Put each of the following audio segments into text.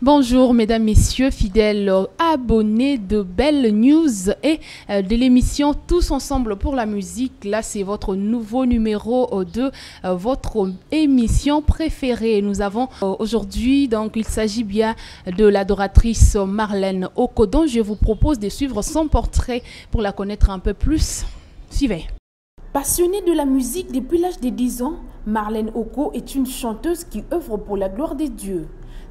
Bonjour mesdames, messieurs, fidèles abonnés de Belle News et de l'émission Tous Ensemble pour la musique. Là, c'est votre nouveau numéro de votre émission préférée. Nous avons aujourd'hui, donc il s'agit bien de l'adoratrice Marlène Oko, dont je vous propose de suivre son portrait pour la connaître un peu plus. Suivez. Passionnée de la musique depuis l'âge de 10 ans, Marlène Oko est une chanteuse qui œuvre pour la gloire de Dieu.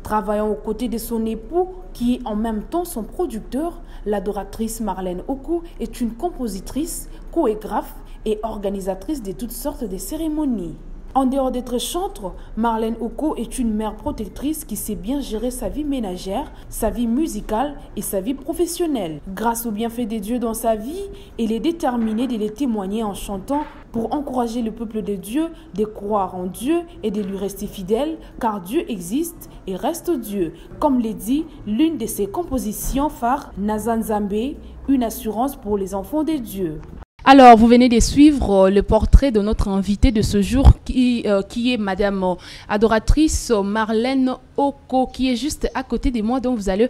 Travaillant aux côtés de son époux, qui est en même temps son producteur, l'adoratrice Marlène Oko est une compositrice, chorégraphe et organisatrice de toutes sortes de cérémonies. En dehors d'être chantre, Marlène Oko est une mère protectrice qui sait bien gérer sa vie ménagère, sa vie musicale et sa vie professionnelle. Grâce aux bienfaits de Dieu dans sa vie, elle est déterminée de les témoigner en chantant pour encourager le peuple de Dieu de croire en Dieu et de lui rester fidèle, car Dieu existe et reste Dieu. Comme l'a dit l'une de ses compositions phares, Nazanzambe, une assurance pour les enfants de Dieu. Alors, vous venez de suivre le portrait de notre invitée de ce jour qui est Madame adoratrice Marlène Oko, qui est juste à côté de moi. Donc, vous allez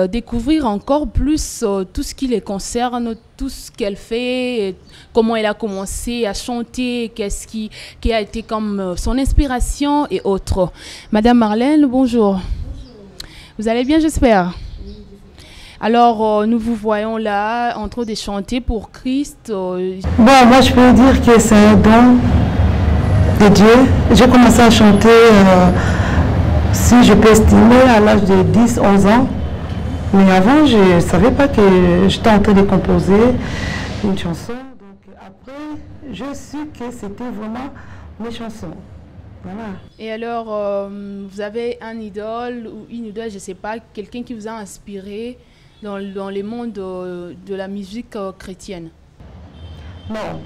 découvrir encore plus tout ce qui les concerne, tout ce qu'elle fait, comment elle a commencé à chanter, qu'est-ce qui a été comme son inspiration et autres. Madame Marlène, bonjour. Bonjour. Vous allez bien, j'espère? Alors, nous vous voyons là en train de chanter pour Christ. Bon, moi je peux dire que c'est un don de Dieu. J'ai commencé à chanter, si je peux estimer, à l'âge de 10-11 ans. Mais avant, je ne savais pas que j'étais en train de composer une chanson. Donc après, je su que c'était vraiment mes chansons. Voilà. Et alors, vous avez un idole ou une idole, je ne sais pas, quelqu'un qui vous a inspiré dans le monde de la musique chrétienne? Non,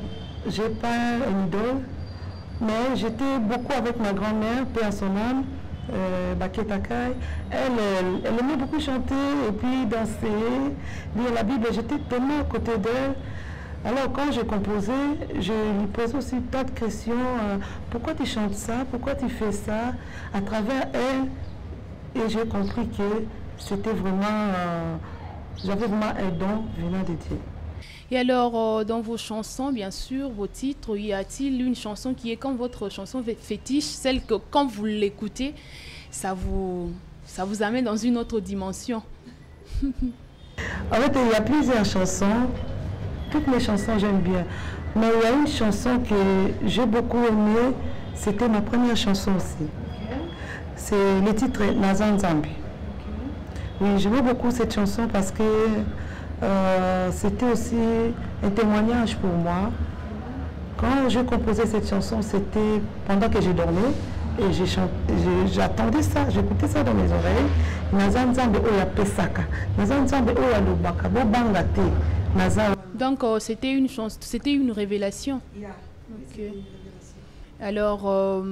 je n'ai pas une idole, mais j'étais beaucoup avec ma grand-mère, paix à son âme, Baké Takai. Elle aimait beaucoup chanter et puis danser, lire la Bible. J'étais tellement à côté d'elle. Alors quand j'ai composé, je lui posais aussi tas de questions. Pourquoi tu chantes ça? Pourquoi tu fais ça? À travers elle, et j'ai compris que c'était vraiment... j'avais vraiment un don venant de Dieu. Et alors, dans vos chansons, bien sûr, vos titres, y a-t-il une chanson qui est comme votre chanson fétiche, celle que quand vous l'écoutez, ça vous amène dans une autre dimension? En fait, il y a plusieurs chansons. Toutes mes chansons, j'aime bien. Mais il y a une chanson que j'ai beaucoup aimée. C'était ma première chanson aussi. C'est le titre Nazanzambe. Oui, j'aimais beaucoup cette chanson parce que c'était aussi un témoignage pour moi. Quand je composais cette chanson, c'était pendant que je dormais et j'attendais ça, j'écoutais ça dans mes oreilles. Nazanzambe oya pesaka, Nazanzambe oya lobaka, bobanga te, Nazanzambe. Donc c'était une chanson, c'était une révélation. Yeah. Okay. Alors,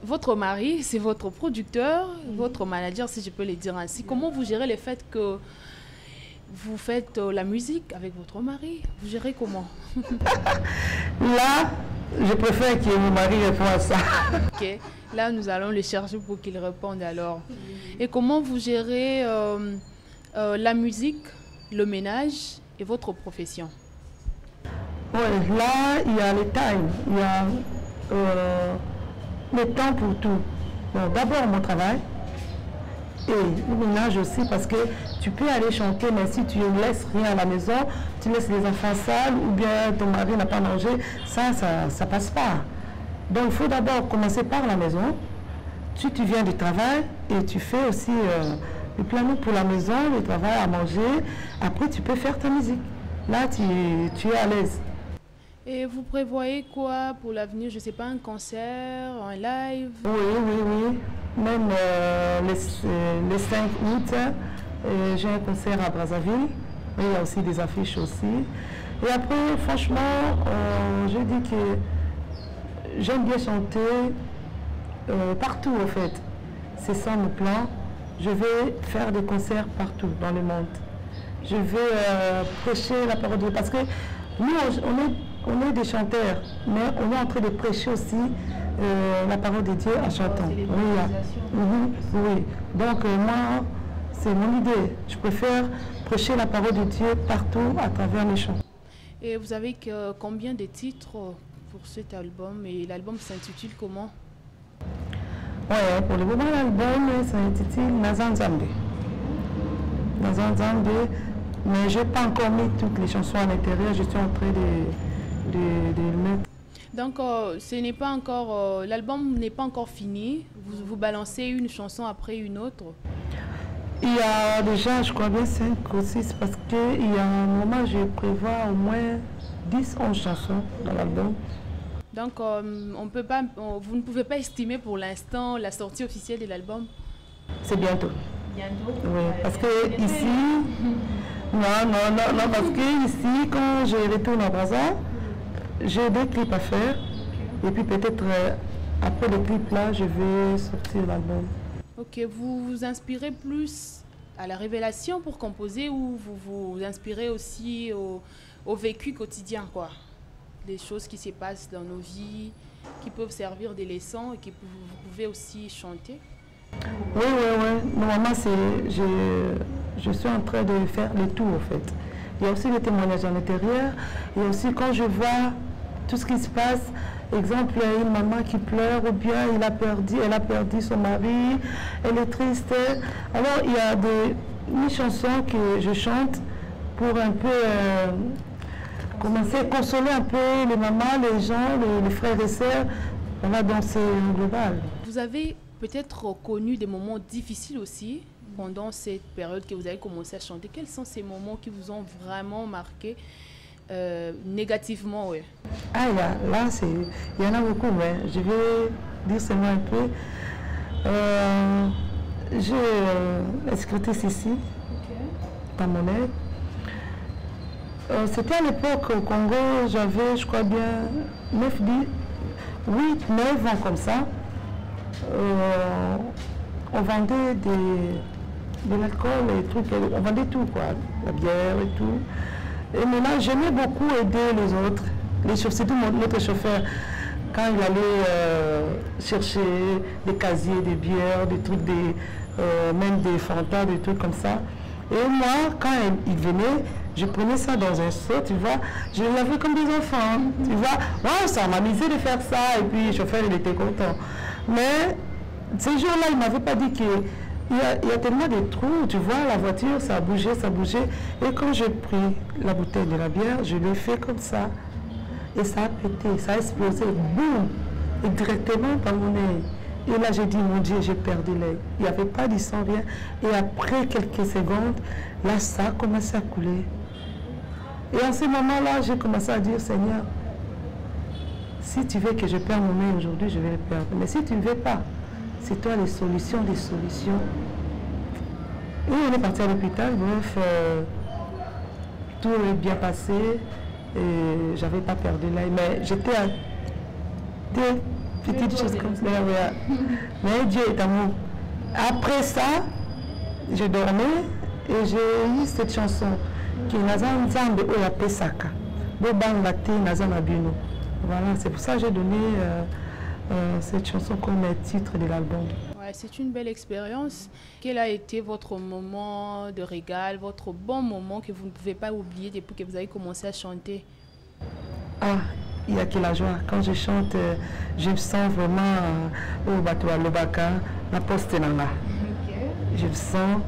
votre mari, c'est votre producteur, votre manager, si je peux le dire ainsi. Comment vous gérez le fait que vous faites la musique avec votre mari? Vous gérez comment? Là, je préfère que mon mari réponde à ça. Ok, là nous allons le chercher pour qu'il réponde alors. Et comment vous gérez la musique, le ménage et votre profession? Ouais, là, il y a les times, il y a le temps pour tout. Bon, d'abord mon travail et le ménage aussi, parce que tu peux aller chanter, mais si tu ne laisses rien à la maison, tu laisses les enfants sales ou bien ton mari n'a pas mangé, ça passe pas. Donc il faut d'abord commencer par la maison. Tu viens du travail et tu fais aussi le planning pour la maison, le travail à manger. Après, tu peux faire ta musique. Là, tu es à l'aise. Et vous prévoyez quoi pour l'avenir? Je ne sais pas, un concert, un live? Oui. Même le 5 août, j'ai un concert à Brazzaville. Il y a aussi des affiches aussi. Et après, franchement, je dis que j'aime bien chanter partout, en fait. C'est ça mon plan. Je vais faire des concerts partout dans le monde. Je vais prêcher la parole de Dieu. Parce que nous, on est des chanteurs, mais on est en train de prêcher aussi la parole de Dieu en chantant. Oui. Donc moi, c'est mon idée. Je préfère prêcher la parole de Dieu partout à travers les chants. Et vous avez combien de titres pour cet album? Et l'album s'intitule comment? Ouais, pour le moment, l'album s'intitule Nazan Zambé. Nazan Zambé, mais je n'ai pas encore mis toutes les chansons à l'intérieur, je suis en train de le mettre. Donc, ce n'est pas encore, l'album n'est pas encore fini, vous balancez une chanson après une autre? Il y a déjà, je crois bien, 5 ou 6, parce qu'il y a un moment, je prévois au moins 10-11 chansons dans l'album. Donc, vous ne pouvez pas estimer pour l'instant la sortie officielle de l'album? C'est bientôt. Bientôt? Oui, parce que ici, non, parce que ici, quand je retourne à Brazza, j'ai des clips à faire. Et puis peut-être après les clips là, je vais sortir l'album. Ok, vous vous inspirez plus à la révélation pour composer ou vous vous inspirez aussi au vécu quotidien, quoi? Des choses qui se passent dans nos vies, qui peuvent servir de leçons et que vous pouvez aussi chanter? Oui. Normalement, je suis en train de faire le tout, en fait. Il y a aussi les témoignages à l'intérieur. Il y a aussi quand je vois tout ce qui se passe, exemple, il y a une maman qui pleure ou bien elle a perdu son mari, elle est triste. Alors, il y a des chansons que je chante pour un peu commencer à consoler un peu les mamans, les gens, les frères et sœurs. Voilà, donc c'est global. Vous avez peut-être connu des moments difficiles aussi pendant cette période que vous avez commencé à chanter. Quels sont ces moments qui vous ont vraiment marqué négativement? Ouais. Ah, il y en a beaucoup, ouais. Je vais dire seulement un peu. J'ai escruté ici, dans mon aide. C'était à l'époque au Congo, j'avais, je crois bien, 8, 9 ans comme ça. On vendait de l'alcool et trucs, on vendait tout, quoi, la bière et tout. Et maintenant, j'aimais beaucoup aider les autres, surtout notre chauffeur, quand il allait chercher des casiers, des bières, des trucs, même des Fanta, des trucs comme ça. Et moi, quand il venait, je prenais ça dans un seau, tu vois, je l'avais comme des enfants, tu vois. Wow, ça m'amusait de faire ça, et puis le chauffeur, il était content. Mais ces jours-là, il ne m'avait pas dit qu'il y a tellement de trous, tu vois, la voiture, ça a bougé. Et quand j'ai pris la bouteille de la bière, je l'ai fait comme ça. Et ça a pété, ça a explosé, boum, et directement dans mon nez. Et là, j'ai dit, mon Dieu, j'ai perdu l'œil. Il n'y avait pas de sang, rien. Et après quelques secondes, là, ça a commencé à couler. Et en ce moment-là, j'ai commencé à dire, Seigneur, si tu veux que je perde mon œil aujourd'hui, je vais le perdre. Mais si tu ne veux pas, c'est toi les solutions des solutions. Et on est parti à l'hôpital, bref, tout est bien passé. Et j'avais pas perdu l'œil. Mais j'étais à des petites choses comme ça. Mais Dieu est amour. Après ça, je dormais et j'ai eu cette chanson qui est Nazan Nzambe Oya Pesaka. Bobangate Nazan Abino. Voilà, c'est pour ça que j'ai donné cette chanson comme titre de l'album. Ouais, c'est une belle expérience. Quel a été votre moment de régal, votre bon moment que vous ne pouvez pas oublier depuis que vous avez commencé à chanter? Ah, il y a que la joie. Quand je chante, je me sens vraiment au bateau à l'Obaka, la poste nana. Je me sens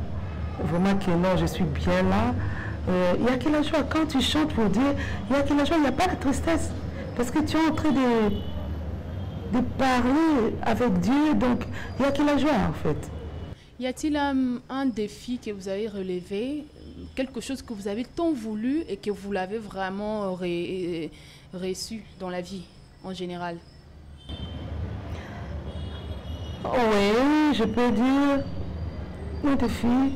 vraiment que non, je suis bien là. Il n'y a que la joie. Quand tu chantes pour Dieu, il n'y a que la joie, il n'y a pas de tristesse. Parce que tu es en train de parler avec Dieu, donc il n'y a que la joie en fait. Y a-t-il un défi que vous avez relevé, quelque chose que vous avez tant voulu et que vous l'avez vraiment reçu dans la vie en général? Oui, je peux dire, un défi,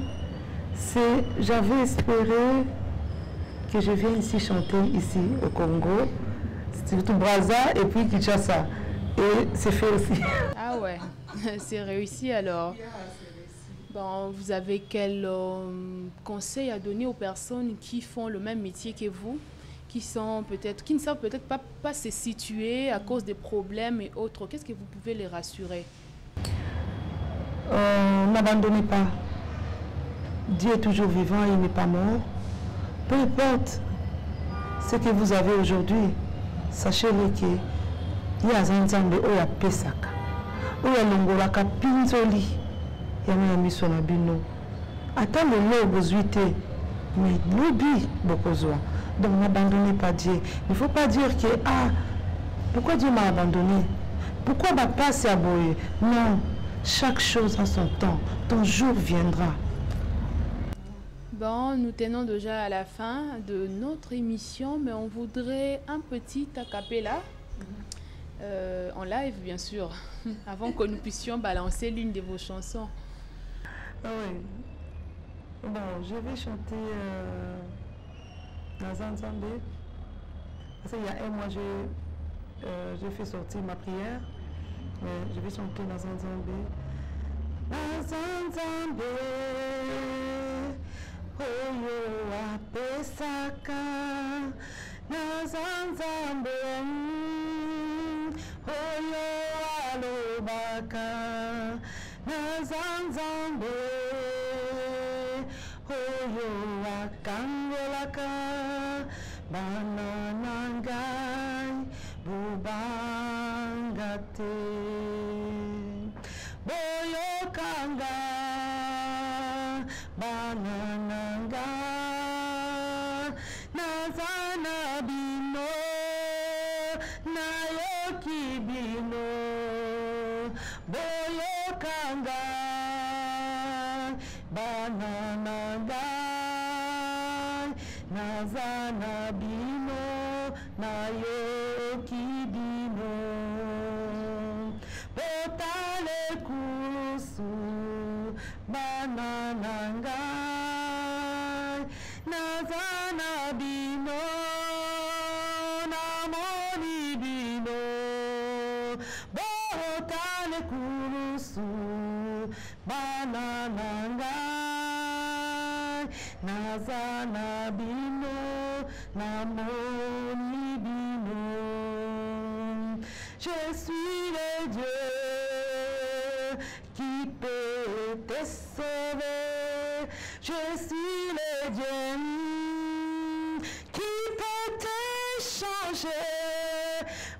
c'est j'avais espéré que je vienne ici chanter ici au Congo, surtout Brazza et puis Kinshasa. Et c'est fait aussi. Ah ouais, c'est réussi alors. Bon, vous avez quel conseil à donner aux personnes qui font le même métier que vous, qui ne savent peut-être pas se situer à cause des problèmes et autres. Qu'est-ce que vous pouvez les rassurer? N'abandonnez pas. Dieu est toujours vivant, il n'est pas mort. Peu importe ce que vous avez aujourd'hui, sachez-le que il y a Nzambe oya pesaka, oya longolaka pinzoli ya mwana miso na bino. Ata lelo bozwi te, mais lobi bokozwa. Donc n'abandonnez pas Dieu. Il ne faut pas dire que pourquoi Dieu m'a abandonné? Pourquoi ma passe est aboyée? Non, chaque chose a son temps. Ton jour viendra. Bon, nous tenons déjà à la fin de notre émission, mais on voudrait un petit a cappella, en live bien sûr, avant que nous puissions balancer l'une de vos chansons. Ah oui. Bon, je vais chanter Nazanzambe. Parce qu'il y a un mois, j'ai fait sortir ma prière, mais je vais chanter Nazanzambe. Nazanzambe. Oyo apesaka Nazanzambe Oyo alobaka Nazanzambe Oyo akangolaka Bana nangai bubangate Boyo kanga Bana Nazana bino, nayoki bino, boyo kanga, banananga, nazana bino, nayoki bino, potale kusu, banananga. Nazana bino, namoni bino, bohotale kurusu, banananga. Nazana bino, namoni bino. Je suis le Dieu qui peut te sauver. Je suis le Dieu qui peut te changer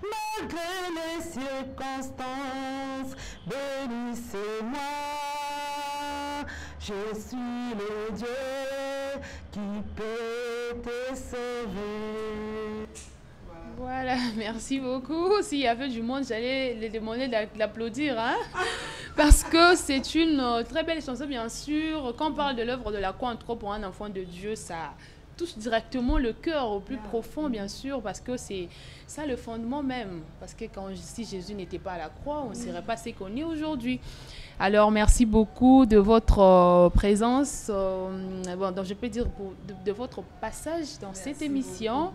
malgré les circonstances. Bénissez-moi, je suis le Dieu qui peut te sauver. Voilà, merci beaucoup. S'il y avait du monde, j'allais les demander d'applaudir, hein? Parce que c'est une très belle chanson, bien sûr. Quand on parle de l'œuvre de la croix, entre autres, pour un enfant de Dieu, ça touche directement le cœur au plus profond, bien sûr, parce que c'est ça le fondement même. Parce que si Jésus n'était pas à la croix, on ne serait pas ce qu'on est aujourd'hui. Alors, merci beaucoup de votre présence, donc je peux dire de votre passage dans cette émission.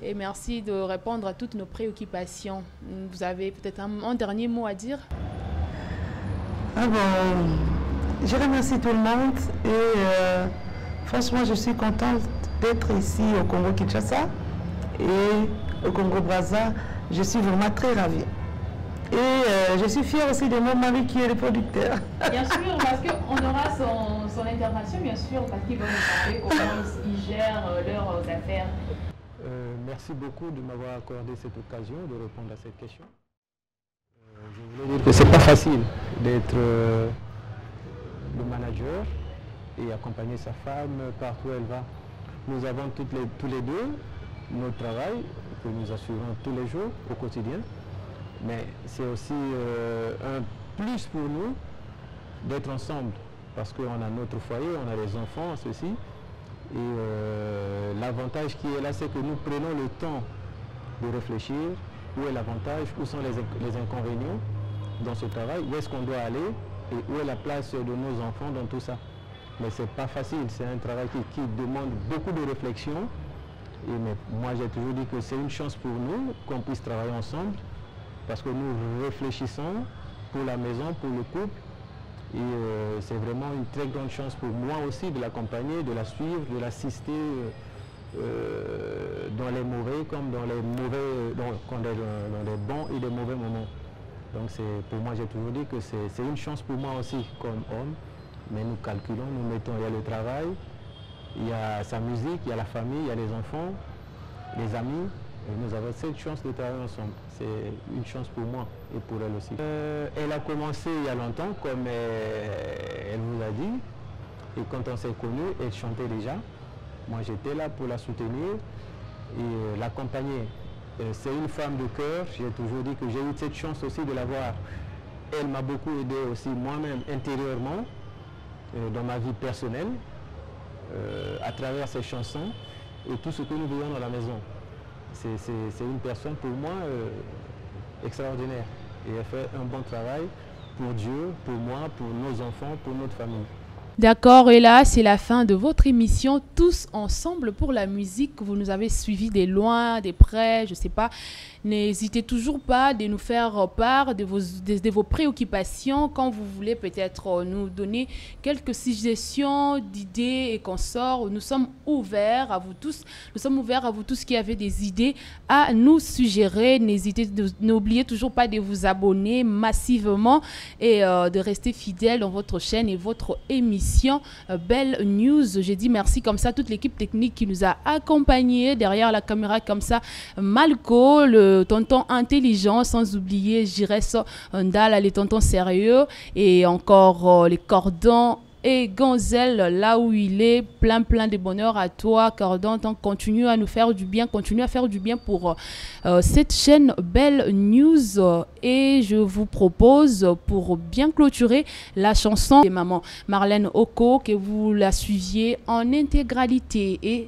Et merci de répondre à toutes nos préoccupations. Vous avez peut-être un dernier mot à dire? Je remercie tout le monde et franchement, je suis contente d'être ici au Congo-Kinshasa et au Congo-Brazza. Je suis vraiment très ravie. Et je suis fière aussi de mon mari qui est le producteur. Bien sûr, parce qu'on aura son intervention, bien sûr, parce qu'il va nous parler comment ils gèrent leurs affaires. Merci beaucoup de m'avoir accordé cette occasion de répondre à cette question. Je voulais dire que ce n'est pas facile d'être le manager et accompagner sa femme partout où elle va. Nous avons tous les deux notre travail que nous assurons tous les jours au quotidien. Mais c'est aussi un plus pour nous d'être ensemble parce qu'on a notre foyer, on a les enfants, ceci. Et l'avantage qui est là, c'est que nous prenons le temps de réfléchir. Où est l'avantage, où sont les inconvénients dans ce travail, où est-ce qu'on doit aller et où est la place de nos enfants dans tout ça. Mais ce n'est pas facile, c'est un travail qui demande beaucoup de réflexion. Mais moi j'ai toujours dit que c'est une chance pour nous qu'on puisse travailler ensemble parce que nous réfléchissons pour la maison, pour le couple. Et c'est vraiment une très grande chance pour moi aussi de l'accompagner, de la suivre, de l'assister dans les mauvais comme dans les mauvais, dans les bons et les mauvais moments. Donc pour moi, j'ai toujours dit que c'est une chance pour moi aussi comme homme, mais nous calculons, nous mettons, il y a le travail, il y a sa musique, il y a la famille, il y a les enfants, les amis, et nous avons cette chance de travailler ensemble. C'est une chance pour moi et pour elle aussi. Elle a commencé il y a longtemps, comme elle vous a dit, et quand on s'est connus, elle chantait déjà. Moi, j'étais là pour la soutenir et l'accompagner. C'est une femme de cœur. J'ai toujours dit que j'ai eu cette chance aussi de la voir. Elle m'a beaucoup aidé aussi moi-même intérieurement, dans ma vie personnelle, à travers ses chansons et tout ce que nous vivons dans la maison. C'est une personne pour moi extraordinaire. Et elle fait un bon travail pour Dieu, pour moi, pour nos enfants, pour notre famille. D'accord, et là, c'est la fin de votre émission Tous ensemble pour la musique. Vous nous avez suivis de loin, de près, je ne sais pas. N'hésitez toujours pas de nous faire part de vos préoccupations quand vous voulez peut-être nous donner quelques suggestions, d'idées et consorts. Nous sommes ouverts à vous tous. Nous sommes ouverts à vous tous qui avez des idées à nous suggérer. N'oubliez toujours pas de vous abonner massivement et de rester fidèle dans votre chaîne et votre émission Belle News. J'ai dit merci comme ça à toute l'équipe technique qui nous a accompagnés derrière la caméra comme ça. Malco, le tonton intelligent, sans oublier Jires Ndala, les tontons sérieux et encore les cordons et Gonzel, là où il est, plein de bonheur à toi, Cordon. Donc continue à nous faire du bien, continue à faire du bien pour cette chaîne Belle News. Et je vous propose, pour bien clôturer, la chanson de maman Marlène Oko, que vous la suiviez en intégralité. Et